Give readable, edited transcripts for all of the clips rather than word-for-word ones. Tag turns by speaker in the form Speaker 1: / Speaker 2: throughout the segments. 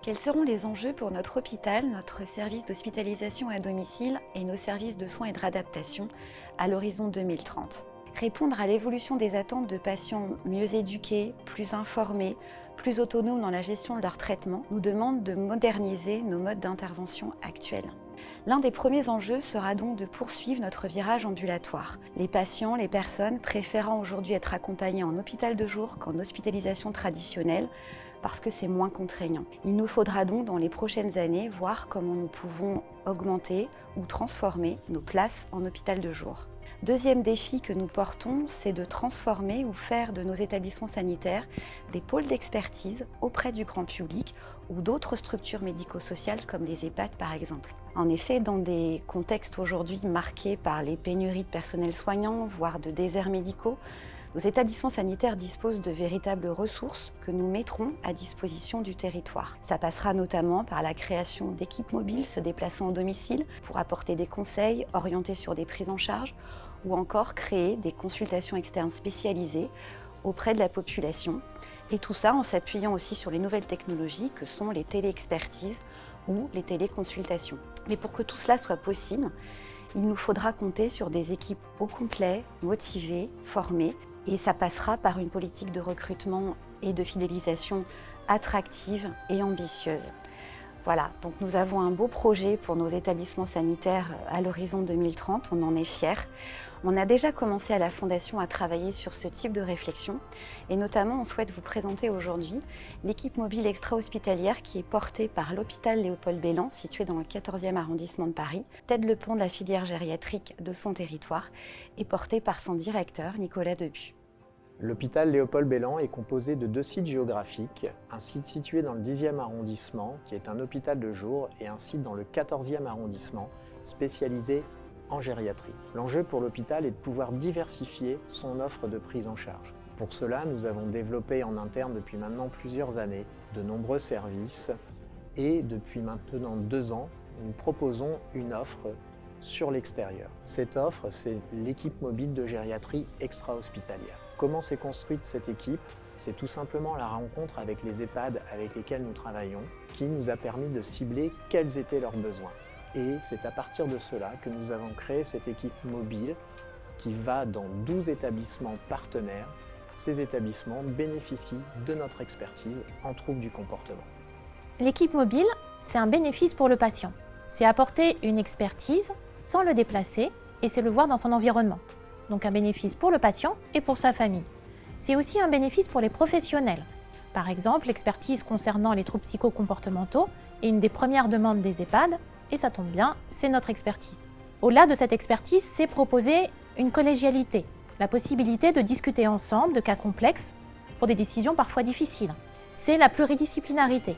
Speaker 1: Quels seront les enjeux pour notre hôpital, notre service d'hospitalisation à domicile et nos services de soins et de réadaptation à l'horizon 2030 ? Répondre à l'évolution des attentes de patients mieux éduqués, plus informés, plus autonomes dans la gestion de leur traitement nous demande de moderniser nos modes d'intervention actuels. L'un des premiers enjeux sera donc de poursuivre notre virage ambulatoire. Les patients, les personnes préférant aujourd'hui être accompagnés en hôpital de jour qu'en hospitalisation traditionnelle parce que c'est moins contraignant. Il nous faudra donc dans les prochaines années voir comment nous pouvons augmenter ou transformer nos places en hôpital de jour. Deuxième défi que nous portons, c'est de transformer ou faire de nos établissements sanitaires des pôles d'expertise auprès du grand public ou d'autres structures médico-sociales comme les EHPAD par exemple. En effet, dans des contextes aujourd'hui marqués par les pénuries de personnel soignant, voire de déserts médicaux, nos établissements sanitaires disposent de véritables ressources que nous mettrons à disposition du territoire. Ça passera notamment par la création d'équipes mobiles se déplaçant au domicile pour apporter des conseils orientés sur des prises en charge ou encore créer des consultations externes spécialisées auprès de la population. Et tout ça en s'appuyant aussi sur les nouvelles technologies que sont les téléexpertises ou les téléconsultations. Mais pour que tout cela soit possible, il nous faudra compter sur des équipes au complet, motivées, formées, et ça passera par une politique de recrutement et de fidélisation attractive et ambitieuse. Voilà, donc nous avons un beau projet pour nos établissements sanitaires à l'horizon 2030, on en est fiers. On a déjà commencé à la Fondation à travailler sur ce type de réflexion et notamment on souhaite vous présenter aujourd'hui l'équipe mobile extra-hospitalière qui est portée par l'hôpital Léopold-Bellan, situé dans le 14e arrondissement de Paris, tête le pont de la filière gériatrique de son territoire et portée par son directeur Nicolas Debu.
Speaker 2: L'hôpital Léopold-Bellan est composé de 2 sites géographiques, un site situé dans le 10e arrondissement, qui est un hôpital de jour, et un site dans le 14e arrondissement, spécialisé en gériatrie. L'enjeu pour l'hôpital est de pouvoir diversifier son offre de prise en charge. Pour cela, nous avons développé en interne depuis maintenant plusieurs années de nombreux services, et depuis maintenant 2 ans, nous proposons une offre sur l'extérieur. Cette offre, c'est l'équipe mobile de gériatrie extra-hospitalière. Comment s'est construite cette équipe? C'est tout simplement la rencontre avec les EHPAD avec lesquels nous travaillons qui nous a permis de cibler quels étaient leurs besoins. Et c'est à partir de cela que nous avons créé cette équipe mobile qui va dans 12 établissements partenaires. Ces établissements bénéficient de notre expertise en troubles du comportement.
Speaker 3: L'équipe mobile, c'est un bénéfice pour le patient. C'est apporter une expertise sans le déplacer et c'est le voir dans son environnement. Donc un bénéfice pour le patient et pour sa famille. C'est aussi un bénéfice pour les professionnels. Par exemple, l'expertise concernant les troubles psychocomportementaux est une des premières demandes des EHPAD, et ça tombe bien, c'est notre expertise. Au-delà de cette expertise, c'est proposer une collégialité, la possibilité de discuter ensemble de cas complexes pour des décisions parfois difficiles. C'est la pluridisciplinarité.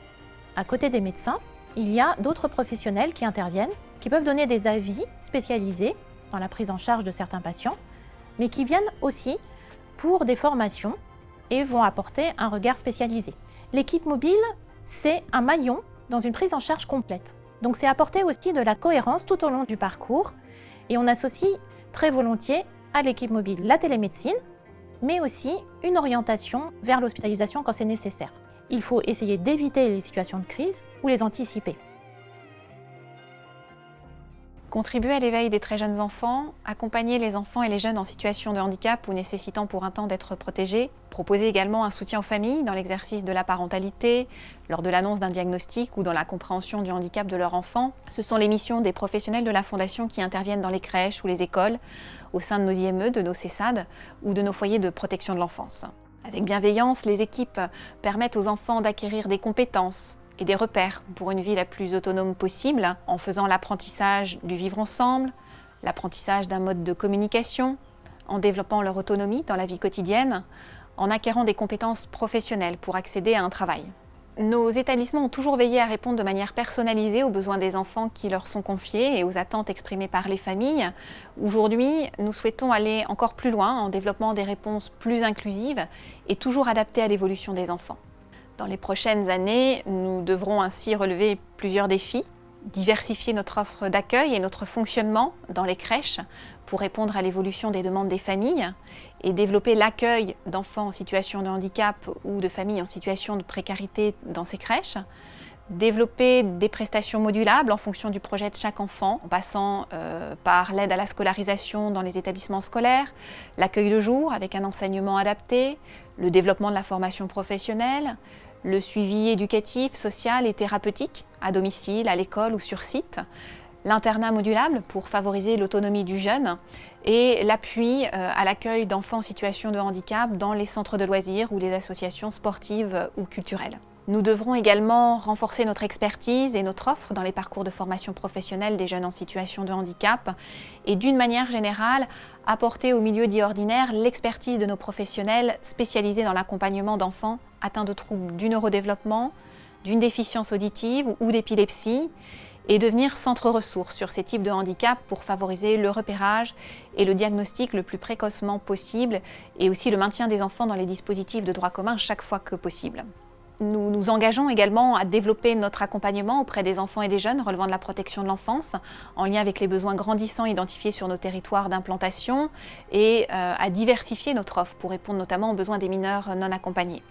Speaker 3: À côté des médecins, il y a d'autres professionnels qui interviennent, qui peuvent donner des avis spécialisés dans la prise en charge de certains patients, mais qui viennent aussi pour des formations et vont apporter un regard spécialisé. L'équipe mobile, c'est un maillon dans une prise en charge complète. Donc c'est apporter aussi de la cohérence tout au long du parcours et on associe très volontiers à l'équipe mobile la télémédecine, mais aussi une orientation vers l'hospitalisation quand c'est nécessaire. Il faut essayer d'éviter les situations de crise ou les anticiper.
Speaker 4: Contribuer à l'éveil des très jeunes enfants, accompagner les enfants et les jeunes en situation de handicap ou nécessitant pour un temps d'être protégés, proposer également un soutien aux familles dans l'exercice de la parentalité, lors de l'annonce d'un diagnostic ou dans la compréhension du handicap de leur enfant. Ce sont les missions des professionnels de la Fondation qui interviennent dans les crèches ou les écoles, au sein de nos IME, de nos CESAD ou de nos foyers de protection de l'enfance. Avec bienveillance, les équipes permettent aux enfants d'acquérir des compétences et des repères pour une vie la plus autonome possible, en faisant l'apprentissage du vivre ensemble, l'apprentissage d'un mode de communication, en développant leur autonomie dans la vie quotidienne, en acquérant des compétences professionnelles pour accéder à un travail. Nos établissements ont toujours veillé à répondre de manière personnalisée aux besoins des enfants qui leur sont confiés et aux attentes exprimées par les familles. Aujourd'hui, nous souhaitons aller encore plus loin en développant des réponses plus inclusives et toujours adaptées à l'évolution des enfants. Dans les prochaines années, nous devrons ainsi relever plusieurs défis, diversifier notre offre d'accueil et notre fonctionnement dans les crèches pour répondre à l'évolution des demandes des familles et développer l'accueil d'enfants en situation de handicap ou de familles en situation de précarité dans ces crèches, Développer des prestations modulables en fonction du projet de chaque enfant, en passant par l'aide à la scolarisation dans les établissements scolaires, l'accueil de jour avec un enseignement adapté, le développement de la formation professionnelle, le suivi éducatif, social et thérapeutique à domicile, à l'école ou sur site, l'internat modulable pour favoriser l'autonomie du jeune et l'appui à l'accueil d'enfants en situation de handicap dans les centres de loisirs ou les associations sportives ou culturelles. Nous devrons également renforcer notre expertise et notre offre dans les parcours de formation professionnelle des jeunes en situation de handicap et d'une manière générale, apporter au milieu dit ordinaire l'expertise de nos professionnels spécialisés dans l'accompagnement d'enfants atteints de troubles du neurodéveloppement, d'une déficience auditive ou d'épilepsie et devenir centre ressources sur ces types de handicap pour favoriser le repérage et le diagnostic le plus précocement possible et aussi le maintien des enfants dans les dispositifs de droit commun chaque fois que possible. Nous nous engageons également à développer notre accompagnement auprès des enfants et des jeunes relevant de la protection de l'enfance, en lien avec les besoins grandissants identifiés sur nos territoires d'implantation et à diversifier notre offre pour répondre notamment aux besoins des mineurs non accompagnés.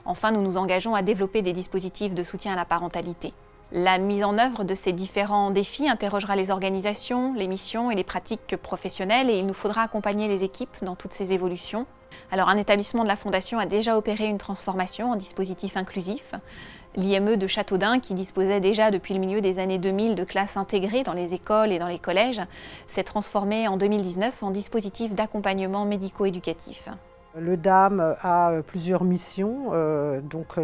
Speaker 4: Enfin, nous nous engageons à développer des dispositifs de soutien à la parentalité. La mise en œuvre de ces différents défis interrogera les organisations, les missions et les pratiques professionnelles et il nous faudra accompagner les équipes dans toutes ces évolutions. Alors, un établissement de la Fondation a déjà opéré une transformation en dispositif inclusif. L'IME de Châteaudun, qui disposait déjà depuis le milieu des années 2000 de classes intégrées dans les écoles et dans les collèges, s'est transformé en 2019 en dispositif d'accompagnement médico-éducatif.
Speaker 5: Le DAM a plusieurs missions,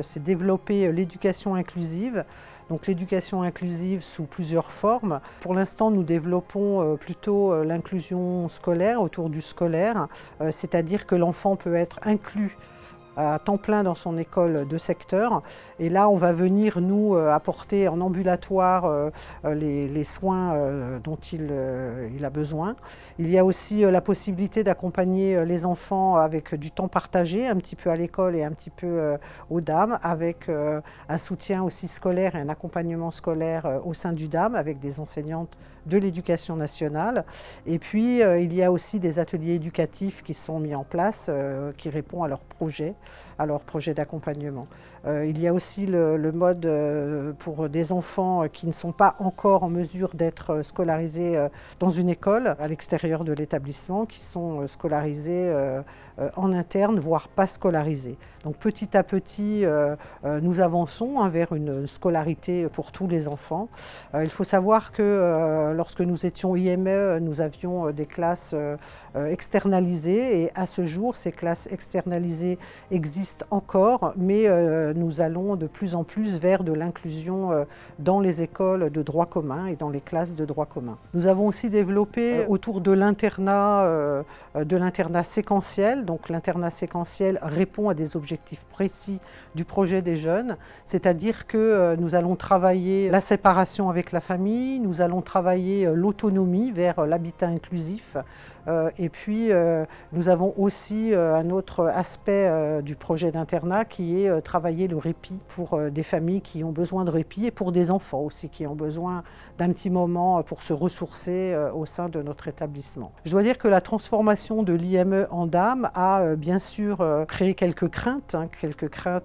Speaker 5: c'est développer l'éducation inclusive. Donc l'éducation inclusive sous plusieurs formes. Pour l'instant, nous développons plutôt l'inclusion scolaire autour du scolaire, c'est-à-dire que l'enfant peut être inclus à temps plein dans son école de secteur. Et là, on va venir nous apporter en ambulatoire les soins dont il a besoin. Il y a aussi la possibilité d'accompagner les enfants avec du temps partagé, un petit peu à l'école et un petit peu au DAM, avec un soutien aussi scolaire et un accompagnement scolaire au sein du DAM, avec des enseignantes de l'éducation nationale. Et puis, il y a aussi des ateliers éducatifs qui sont mis en place, qui répondent à leurs projets d'accompagnement. Il y a aussi le mode pour des enfants qui ne sont pas encore en mesure d'être scolarisés dans une école à l'extérieur de l'établissement, qui sont scolarisés en interne, voire pas scolarisés. Donc petit à petit, nous avançons vers une scolarité pour tous les enfants. Il faut savoir que lorsque nous étions IME, nous avions des classes externalisées et à ce jour, ces classes externalisées existent encore, mais nous allons de plus en plus vers de l'inclusion dans les écoles de droit commun et dans les classes de droit commun. Nous avons aussi développé autour de l'internat séquentiel. Donc l'internat séquentiel répond à des objectifs précis du projet des jeunes, c'est-à-dire que nous allons travailler la séparation avec la famille, nous allons travailler l'autonomie vers l'habitat inclusif. Et puis, nous avons aussi un autre aspect du projet d'internat qui est travailler le répit pour des familles qui ont besoin de répit et pour des enfants aussi qui ont besoin d'un petit moment pour se ressourcer au sein de notre établissement. Je dois dire que la transformation de l'IME en DAM a bien sûr créé quelques craintes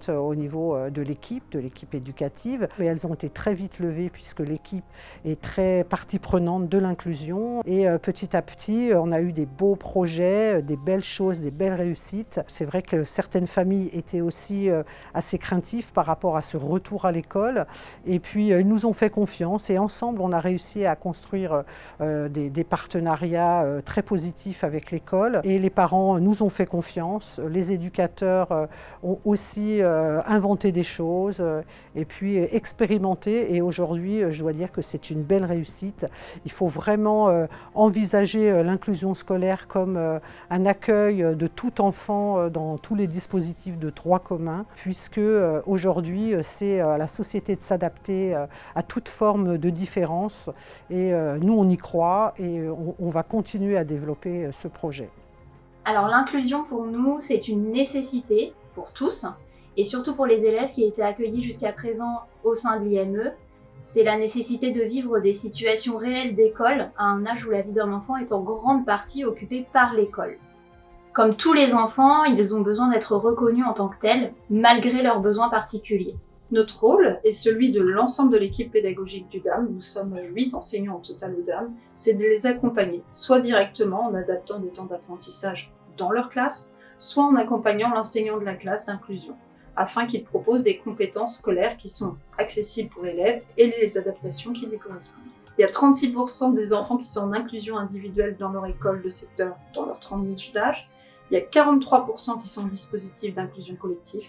Speaker 5: au niveau de l'équipe éducative, mais elles ont été très vite levées puisque l'équipe est très partie prenante de l'inclusion et petit à petit, on a eu des beaux projets, des belles choses, des belles réussites. C'est vrai que certaines familles étaient aussi assez craintives par rapport à ce retour à l'école. Et puis, ils nous ont fait confiance et ensemble, on a réussi à construire des partenariats très positifs avec l'école. Et les parents nous ont fait confiance. Les éducateurs ont aussi inventé des choses et puis expérimenté. Et aujourd'hui, je dois dire que c'est une belle réussite. Il faut vraiment envisager l'inclusion scolaire comme un accueil de tout enfant dans tous les dispositifs de droit commun, puisque aujourd'hui c'est à la société de s'adapter à toute forme de différence et nous on y croit et on va continuer à développer ce projet.
Speaker 6: Alors l'inclusion pour nous c'est une nécessité pour tous et surtout pour les élèves qui étaient accueillis jusqu'à présent au sein de l'IME. C'est la nécessité de vivre des situations réelles d'école à un âge où la vie d'un enfant est en grande partie occupée par l'école. Comme tous les enfants, ils ont besoin d'être reconnus en tant que tels, malgré leurs besoins particuliers.
Speaker 7: Notre rôle et celui de l'ensemble de l'équipe pédagogique du DAM, nous sommes 8 enseignants au total au DAM, c'est de les accompagner, soit directement en adaptant des temps d'apprentissage dans leur classe, soit en accompagnant l'enseignant de la classe d'inclusion, afin qu'il propose des compétences scolaires qui sont accessibles pour l'élève et les adaptations qui lui correspondent. Il y a 36% des enfants qui sont en inclusion individuelle dans leur école de secteur, dans leur tranche d'âge. Il y a 43% qui sont en dispositif d'inclusion collective,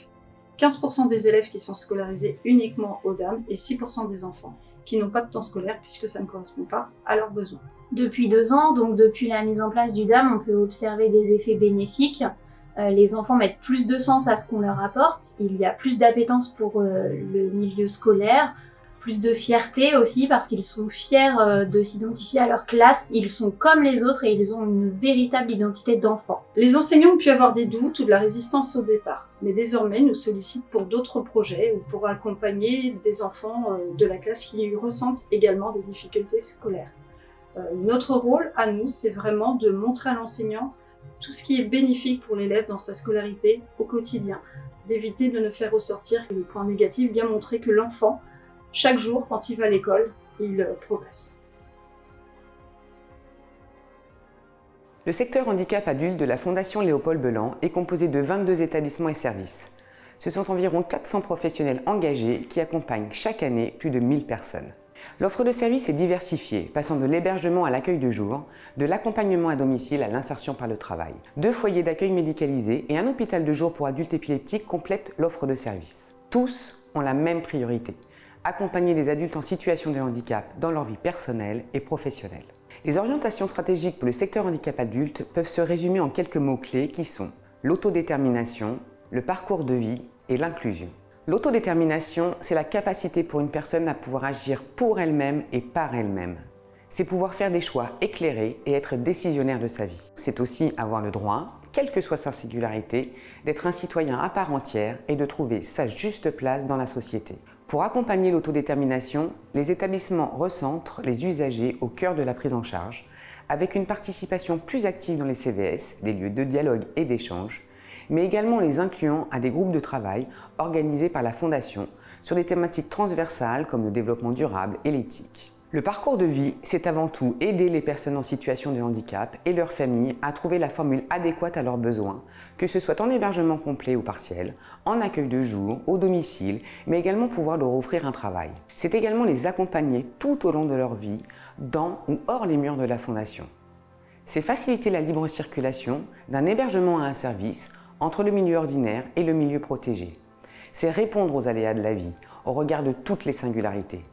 Speaker 7: 15% des élèves qui sont scolarisés uniquement au DAM et 6% des enfants qui n'ont pas de temps scolaire puisque ça ne correspond pas à leurs besoins.
Speaker 6: Depuis 2 ans, donc depuis la mise en place du DAM, on peut observer des effets bénéfiques. Les enfants mettent plus de sens à ce qu'on leur apporte, il y a plus d'appétence pour le milieu scolaire, plus de fierté aussi parce qu'ils sont fiers de s'identifier à leur classe, ils sont comme les autres et ils ont une véritable identité d'enfant.
Speaker 7: Les enseignants ont pu avoir des doutes ou de la résistance au départ, mais désormais nous sollicitent pour d'autres projets ou pour accompagner des enfants de la classe qui ressentent également des difficultés scolaires. Notre rôle à nous, c'est vraiment de montrer à l'enseignant tout ce qui est bénéfique pour l'élève dans sa scolarité au quotidien, d'éviter de ne faire ressortir le point négatif, bien montrer que l'enfant, chaque jour, quand il va à l'école, il progresse.
Speaker 8: Le secteur handicap adulte de la Fondation Léopold Bellan est composé de 22 établissements et services. Ce sont environ 400 professionnels engagés qui accompagnent chaque année plus de 1000 personnes. L'offre de services est diversifiée, passant de l'hébergement à l'accueil de jour, de l'accompagnement à domicile à l'insertion par le travail. 2 foyers d'accueil médicalisés et un hôpital de jour pour adultes épileptiques complètent l'offre de services. Tous ont la même priorité: accompagner les adultes en situation de handicap dans leur vie personnelle et professionnelle. Les orientations stratégiques pour le secteur handicap adulte peuvent se résumer en quelques mots-clés qui sont l'autodétermination, le parcours de vie et l'inclusion. L'autodétermination, c'est la capacité pour une personne à pouvoir agir pour elle-même et par elle-même. C'est pouvoir faire des choix éclairés et être décisionnaire de sa vie. C'est aussi avoir le droit, quelle que soit sa singularité, d'être un citoyen à part entière et de trouver sa juste place dans la société. Pour accompagner l'autodétermination, les établissements recentrent les usagers au cœur de la prise en charge, avec une participation plus active dans les CVS, des lieux de dialogue et d'échange, mais également les incluant à des groupes de travail organisés par la Fondation sur des thématiques transversales comme le développement durable et l'éthique. Le parcours de vie, c'est avant tout aider les personnes en situation de handicap et leurs familles à trouver la formule adéquate à leurs besoins, que ce soit en hébergement complet ou partiel, en accueil de jour, au domicile, mais également pouvoir leur offrir un travail. C'est également les accompagner tout au long de leur vie, dans ou hors les murs de la Fondation. C'est faciliter la libre circulation d'un hébergement à un service entre le milieu ordinaire et le milieu protégé. C'est répondre aux aléas de la vie, au regard de toutes les singularités.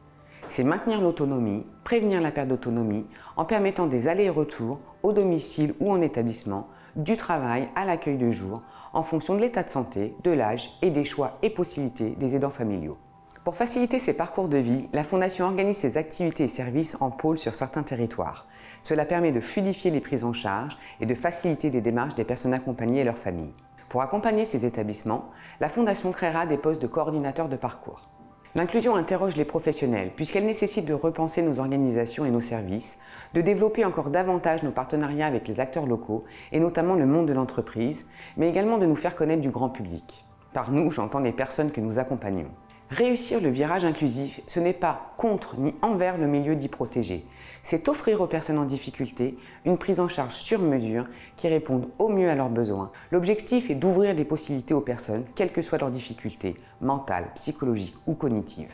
Speaker 8: C'est maintenir l'autonomie, prévenir la perte d'autonomie en permettant des allers et retours au domicile ou en établissement, du travail à l'accueil de jour, en fonction de l'état de santé, de l'âge et des choix et possibilités des aidants familiaux. Pour faciliter ces parcours de vie, la Fondation organise ses activités et services en pôle sur certains territoires. Cela permet de fluidifier les prises en charge et de faciliter les démarches des personnes accompagnées et leurs familles. Pour accompagner ces établissements, la Fondation créera des postes de coordinateurs de parcours. L'inclusion interroge les professionnels puisqu'elle nécessite de repenser nos organisations et nos services, de développer encore davantage nos partenariats avec les acteurs locaux et notamment le monde de l'entreprise, mais également de nous faire connaître du grand public. Par nous, j'entends les personnes que nous accompagnons. Réussir le virage inclusif, ce n'est pas contre ni envers le milieu dit protégé. C'est offrir aux personnes en difficulté une prise en charge sur mesure qui réponde au mieux à leurs besoins. L'objectif est d'ouvrir des possibilités aux personnes, quelles que soient leurs difficultés, mentales, psychologiques ou cognitives.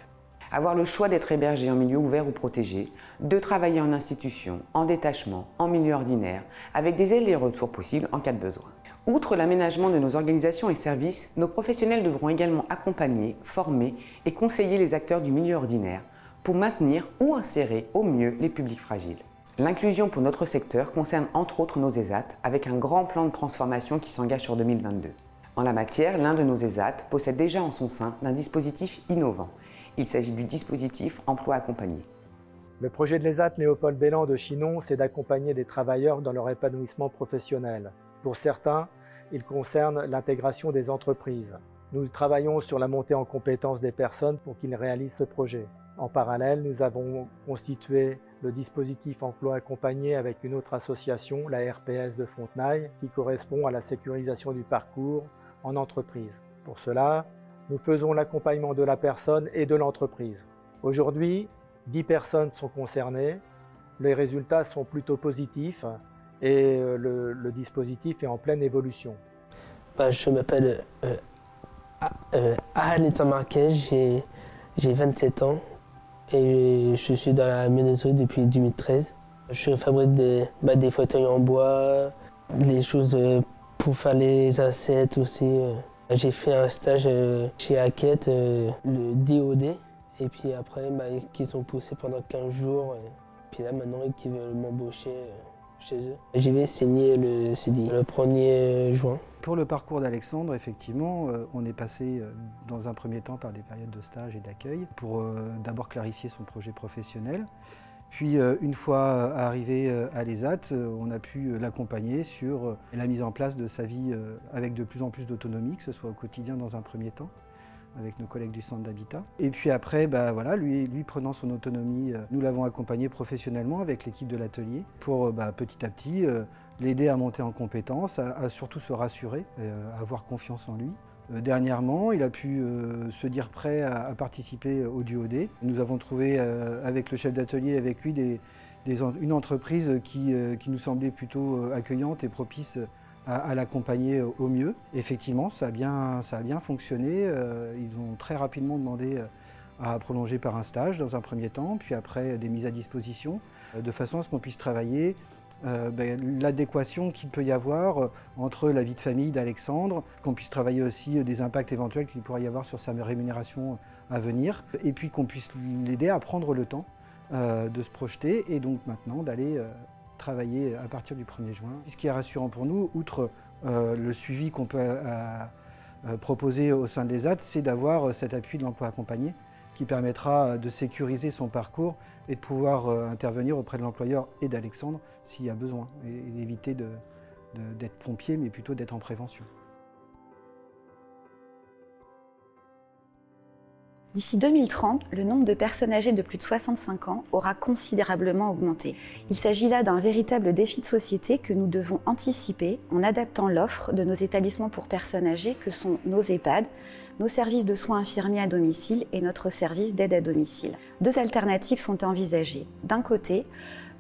Speaker 8: Avoir le choix d'être hébergé en milieu ouvert ou protégé, de travailler en institution, en détachement, en milieu ordinaire, avec des allers-retours possibles en cas de besoin. Outre l'aménagement de nos organisations et services, nos professionnels devront également accompagner, former et conseiller les acteurs du milieu ordinaire pour maintenir ou insérer au mieux les publics fragiles. L'inclusion pour notre secteur concerne entre autres nos ESAT avec un grand plan de transformation qui s'engage sur 2022. En la matière, l'un de nos ESAT possède déjà en son sein un dispositif innovant. Il s'agit du dispositif Emploi accompagné.
Speaker 2: Le projet de l'ESAT Léopold Bellan de Chinon, c'est d'accompagner des travailleurs dans leur épanouissement professionnel. Pour certains, il concerne l'intégration des entreprises. Nous travaillons sur la montée en compétences des personnes pour qu'ils réalisent ce projet. En parallèle, nous avons constitué le dispositif Emploi accompagné avec une autre association, la RPS de Fontenay, qui correspond à la sécurisation du parcours en entreprise. Pour cela,
Speaker 9: nous faisons l'accompagnement de la personne et de l'entreprise. Aujourd'hui, 10 personnes sont concernées, les résultats sont plutôt positifs et le dispositif est en pleine évolution.
Speaker 10: Je m'appelle Ahaleta Marquez, j'ai 27 ans et je suis dans la menuiserie depuis 2013. Je fabrique des fauteuils en bois, les choses pour faire les assiettes aussi. J'ai fait un stage chez Hackett, le DOD, et puis après qu'ils ont poussé pendant 15 jours. Puis là maintenant ils veulent m'embaucher chez eux. J'y vais signer le CDI le 1er juin.
Speaker 11: Pour le parcours d'Alexandre, effectivement, on est passé dans un premier temps par des périodes de stage et d'accueil pour d'abord clarifier son projet professionnel. Puis une fois arrivé à l'ESAT, on a pu l'accompagner sur la mise en place de sa vie avec de plus en plus d'autonomie, que ce soit au quotidien dans un premier temps, avec nos collègues du centre d'habitat. Et puis après, voilà, lui prenant son autonomie, nous l'avons accompagné professionnellement avec l'équipe de l'atelier pour petit à petit l'aider à monter en compétences, à surtout se rassurer, à avoir confiance en lui. Dernièrement, il a pu se dire prêt à participer au DOD. Nous avons trouvé avec le chef d'atelier, avec lui, une entreprise qui nous semblait plutôt accueillante et propice à l'accompagner au mieux. Effectivement, ça a bien fonctionné. Ils ont très rapidement demandé à prolonger par un stage dans un premier temps, puis après des mises à disposition, de façon à ce qu'on puisse travailler l'adéquation qu'il peut y avoir entre la vie de famille d'Alexandre, qu'on puisse travailler aussi des impacts éventuels qu'il pourrait y avoir sur sa rémunération à venir, et puis qu'on puisse l'aider à prendre le temps de se projeter et donc maintenant d'aller travailler à partir du 1er juin. Ce qui est rassurant pour nous, outre le suivi qu'on peut proposer au sein de l'ESAT, c'est d'avoir cet appui de l'emploi accompagné qui permettra de sécuriser son parcours et de pouvoir intervenir auprès de l'employeur et d'Alexandre s'il y a besoin, et d'éviter d'être pompier, mais plutôt d'être en prévention.
Speaker 1: D'ici 2030, le nombre de personnes âgées de plus de 65 ans aura considérablement augmenté. Il s'agit là d'un véritable défi de société que nous devons anticiper en adaptant l'offre de nos établissements pour personnes âgées que sont nos EHPAD, nos services de soins infirmiers à domicile et notre service d'aide à domicile. Deux alternatives sont envisagées. D'un côté,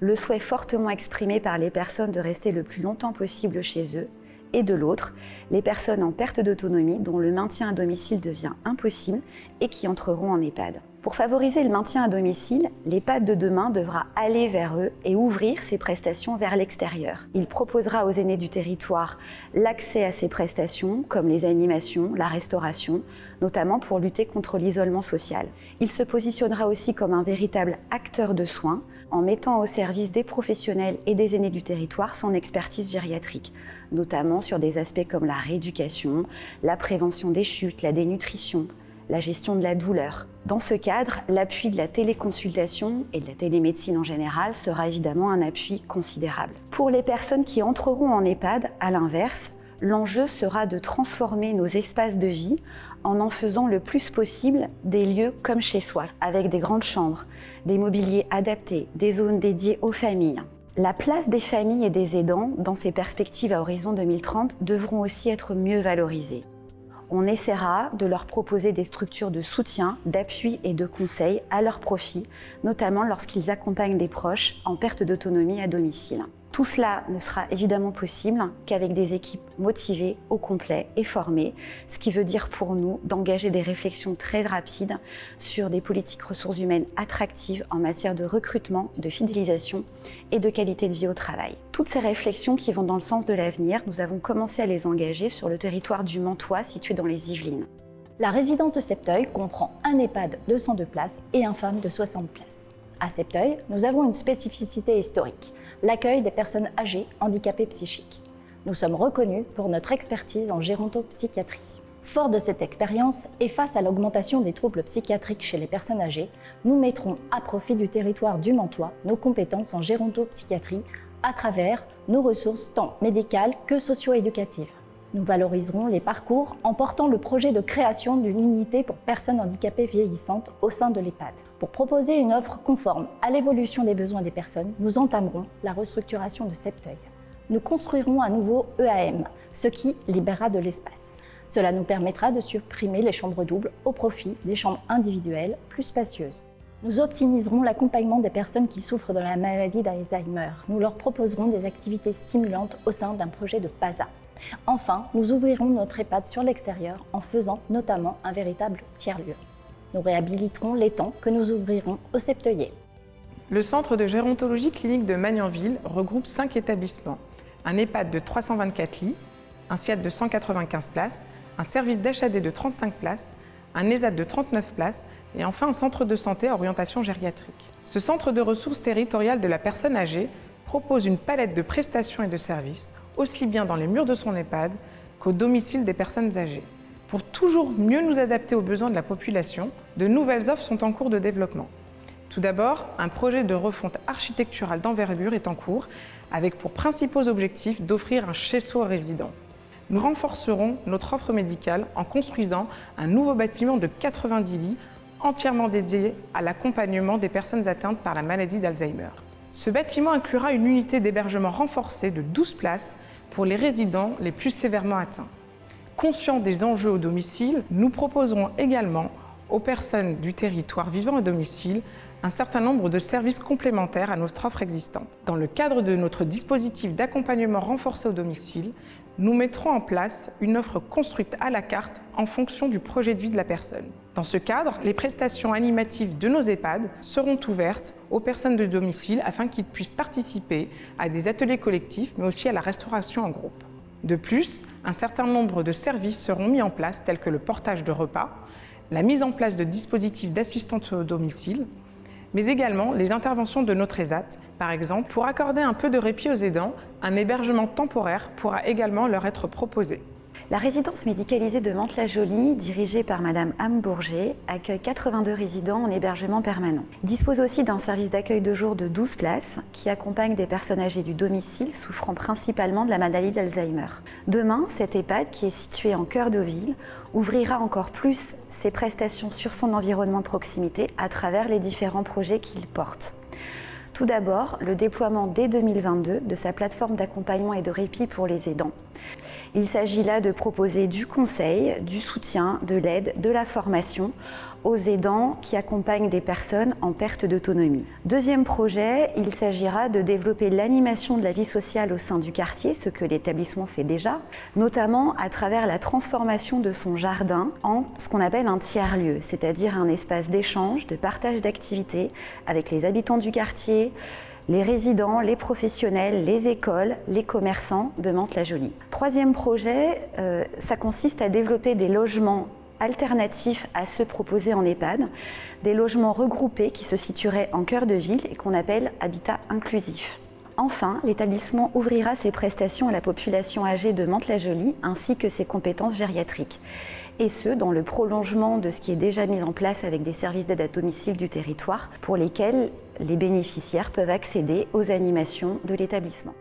Speaker 1: le souhait fortement exprimé par les personnes de rester le plus longtemps possible chez eux, et de l'autre, les personnes en perte d'autonomie dont le maintien à domicile devient impossible et qui entreront en EHPAD. Pour favoriser le maintien à domicile, l'EHPAD de demain devra aller vers eux et ouvrir ses prestations vers l'extérieur. Il proposera aux aînés du territoire l'accès à ces prestations comme les animations, la restauration, notamment pour lutter contre l'isolement social. Il se positionnera aussi comme un véritable acteur de soins en mettant au service des professionnels et des aînés du territoire son expertise gériatrique, notamment sur des aspects comme la rééducation, la prévention des chutes, la dénutrition, la gestion de la douleur. Dans ce cadre, l'appui de la téléconsultation et de la télémédecine en général sera évidemment un appui considérable. Pour les personnes qui entreront en EHPAD, à l'inverse, l'enjeu sera de transformer nos espaces de vie en faisant le plus possible des lieux comme chez soi, avec des grandes chambres, des mobiliers adaptés, des zones dédiées aux familles. La place des familles et des aidants dans ces perspectives à horizon 2030 devront aussi être mieux valorisées. On essaiera de leur proposer des structures de soutien, d'appui et de conseil à leur profit, notamment lorsqu'ils accompagnent des proches en perte d'autonomie à domicile. Tout cela ne sera évidemment possible qu'avec des équipes motivées, au complet et formées, ce qui veut dire pour nous d'engager des réflexions très rapides sur des politiques ressources humaines attractives en matière de recrutement, de fidélisation et de qualité de vie au travail. Toutes ces réflexions qui vont dans le sens de l'avenir, nous avons commencé à les engager sur le territoire du Mantois situé dans les Yvelines.
Speaker 12: La résidence de Septeuil comprend un EHPAD de 102 places et un FAM de 60 places. À Septeuil, nous avons une spécificité historique, l'accueil des personnes âgées handicapées psychiques. Nous sommes reconnus pour notre expertise en gérontopsychiatrie. Fort de cette expérience et face à l'augmentation des troubles psychiatriques chez les personnes âgées, nous mettrons à profit du territoire du Mantois nos compétences en gérontopsychiatrie à travers nos ressources tant médicales que socio-éducatives. Nous valoriserons les parcours en portant le projet de création d'une unité pour personnes handicapées vieillissantes au sein de l'EHPAD. Pour proposer une offre conforme à l'évolution des besoins des personnes, nous entamerons la restructuration de Septeuil. Nous construirons un nouveau EAM, ce qui libérera de l'espace. Cela nous permettra de supprimer les chambres doubles au profit des chambres individuelles plus spacieuses. Nous optimiserons l'accompagnement des personnes qui souffrent de la maladie d'Alzheimer. Nous leur proposerons des activités stimulantes au sein d'un projet de PASA. Enfin, nous ouvrirons notre EHPAD sur l'extérieur en faisant notamment un véritable tiers-lieu. Nous réhabiliterons l'étang que nous ouvrirons au Septeuillet.
Speaker 13: Le centre de gérontologie clinique de Magnanville regroupe 5 établissements. Un EHPAD de 324 lits, un SIAD de 195 places, un service d'HAD de 35 places, un ESAT de 39 places et enfin un centre de santé à orientation gériatrique. Ce centre de ressources territoriales de la personne âgée propose une palette de prestations et de services, aussi bien dans les murs de son EHPAD qu'au domicile des personnes âgées. Pour toujours mieux nous adapter aux besoins de la population, de nouvelles offres sont en cours de développement. Tout d'abord, un projet de refonte architecturale d'envergure est en cours, avec pour principaux objectifs d'offrir un chez-soi aux résidents. Nous renforcerons notre offre médicale en construisant un nouveau bâtiment de 90 lits entièrement dédié à l'accompagnement des personnes atteintes par la maladie d'Alzheimer. Ce bâtiment inclura une unité d'hébergement renforcée de 12 places pour les résidents les plus sévèrement atteints. Conscients des enjeux au domicile, nous proposerons également aux personnes du territoire vivant à domicile un certain nombre de services complémentaires à notre offre existante. Dans le cadre de notre dispositif d'accompagnement renforcé au domicile, nous mettrons en place une offre construite à la carte en fonction du projet de vie de la personne. Dans ce cadre, les prestations animatives de nos EHPAD seront ouvertes aux personnes de domicile afin qu'ils puissent participer à des ateliers collectifs, mais aussi à la restauration en groupe. De plus, un certain nombre de services seront mis en place, tels que le portage de repas, la mise en place de dispositifs d'assistance au domicile, mais également les interventions de notre ESAT. Par exemple, pour accorder un peu de répit aux aidants, un hébergement temporaire pourra également leur être proposé.
Speaker 1: La résidence médicalisée de Mantes-la-Jolie, dirigée par Madame Anne Bourget, accueille 82 résidents en hébergement permanent. Il dispose aussi d'un service d'accueil de jour de 12 places qui accompagne des personnes âgées du domicile souffrant principalement de la maladie d'Alzheimer. Demain, cet EHPAD, qui est situé en cœur de ville, ouvrira encore plus ses prestations sur son environnement de proximité à travers les différents projets qu'il porte. Tout d'abord, le déploiement dès 2022 de sa plateforme d'accompagnement et de répit pour les aidants. Il s'agit là de proposer du conseil, du soutien, de l'aide, de la formation aux aidants qui accompagnent des personnes en perte d'autonomie. Deuxième projet, il s'agira de développer l'animation de la vie sociale au sein du quartier, ce que l'établissement fait déjà, notamment à travers la transformation de son jardin en ce qu'on appelle un tiers-lieu, c'est-à-dire un espace d'échange, de partage d'activités avec les habitants du quartier, les résidents, les professionnels, les écoles, les commerçants de Mantes-la-Jolie. Troisième projet, ça consiste à développer des logements alternatifs à ceux proposés en EHPAD, des logements regroupés qui se situeraient en cœur de ville et qu'on appelle habitat inclusif. Enfin, l'établissement ouvrira ses prestations à la population âgée de Mantes-la-Jolie ainsi que ses compétences gériatriques. Et ce, dans le prolongement de ce qui est déjà mis en place avec des services d'aide à domicile du territoire pour lesquels les bénéficiaires peuvent accéder aux animations de l'établissement.